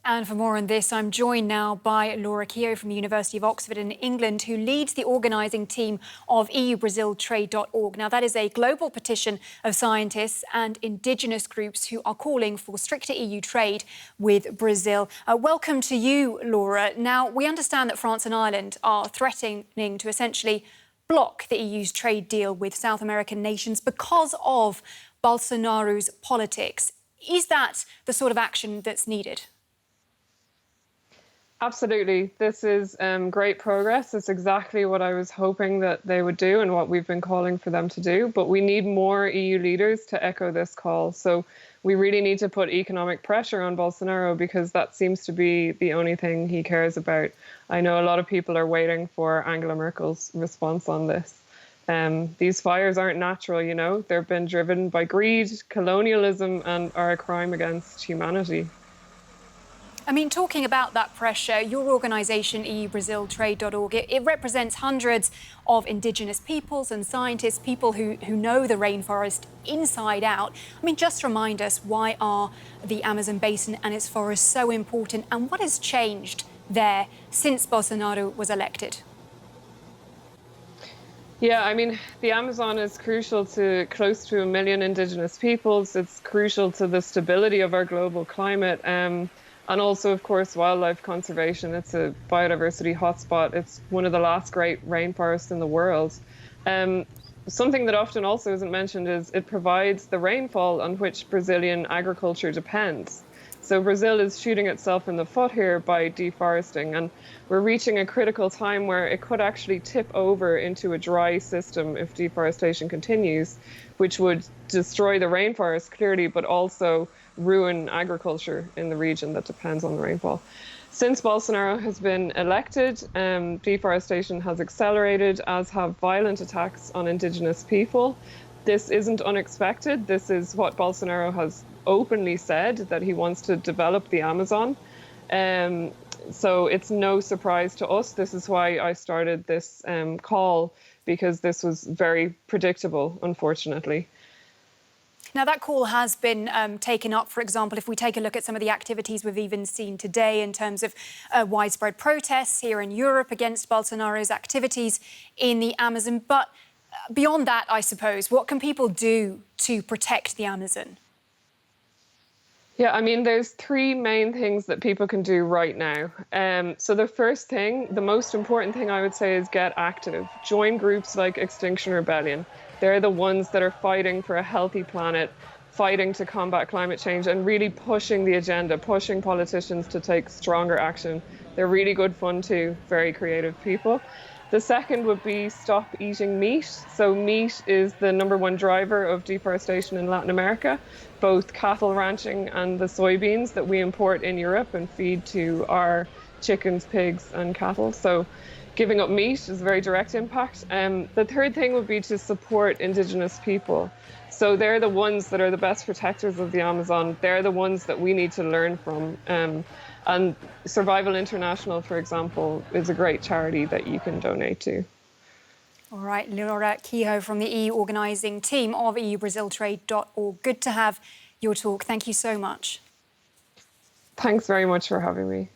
And for more on this, I'm joined now by Laura Keogh from the University of Oxford in England, who leads the organising team of EU-Brazil-Trade.org. Now, that is a global petition of scientists and indigenous groups who are calling for stricter EU trade with Brazil. Welcome to you, Laura. Now, we understand that France and Ireland are threatening to essentially block the EU's trade deal with South American nations because of Bolsonaro's politics. Is that the sort of action that's needed? Absolutely. This is great progress. It's exactly what I was hoping that they would do and what we've been calling for them to do. But we need more EU leaders to echo this call. So we really need to put economic pressure on Bolsonaro because that seems to be the only thing he cares about. I know a lot of people are waiting for Angela Merkel's response on this. These fires aren't natural, you know. They've been driven by greed, colonialism, and are a crime against humanity. I mean, talking about that pressure, your organisation, EU-Brazil-Trade.org, it represents hundreds of indigenous peoples and scientists, people who know the rainforest inside out. I mean, just remind us, why are the Amazon basin and its forests so important, and what has changed there since Bolsonaro was elected? Yeah, I mean, the Amazon is crucial to close to 1 million indigenous peoples. It's crucial to the stability of our global climate. And also, of course, wildlife conservation. It's a biodiversity hotspot. It's one of the last great rainforests in the world. Something that often also isn't mentioned is it provides the rainfall on which Brazilian agriculture depends. So Brazil is shooting itself in the foot here by deforesting, and we're reaching a critical time where it could actually tip over into a dry system if deforestation continues, which would destroy the rainforest clearly, but also ruin agriculture in the region that depends on the rainfall. Since Bolsonaro has been elected, deforestation has accelerated, as have violent attacks on indigenous people. This isn't unexpected. This is what Bolsonaro has openly said, that he wants to develop the Amazon. So it's no surprise to us. This is why I started this call, because this was very predictable, unfortunately. Now, that call has been taken up. For example, if we take a look at some of the activities we've even seen today in terms of widespread protests here in Europe against Bolsonaro's activities in the Amazon. But beyond that, I suppose, what can people do to protect the Amazon? Yeah, I mean, there's three main things that people can do right now. So the first thing, the most important thing I would say, is get active. Join groups like Extinction Rebellion. They're the ones that are fighting for a healthy planet, fighting to combat climate change, and really pushing the agenda, pushing politicians to take stronger action. They're really good fun too, very creative people. The second would be stop eating meat. So meat is the #1 driver of deforestation in Latin America, both cattle ranching and the soybeans that we import in Europe and feed to our chickens, pigs and cattle. So giving up meat is a very direct impact. The third thing would be to support indigenous people. So they're the ones that are the best protectors of the Amazon. They're the ones that we need to learn from. And Survival International, for example, is a great charity that you can donate to. All right, Laura Keogh from the EU organising team of EU-Brazil-Trade.org. Good to have your talk. Thank you so much. Thanks very much for having me.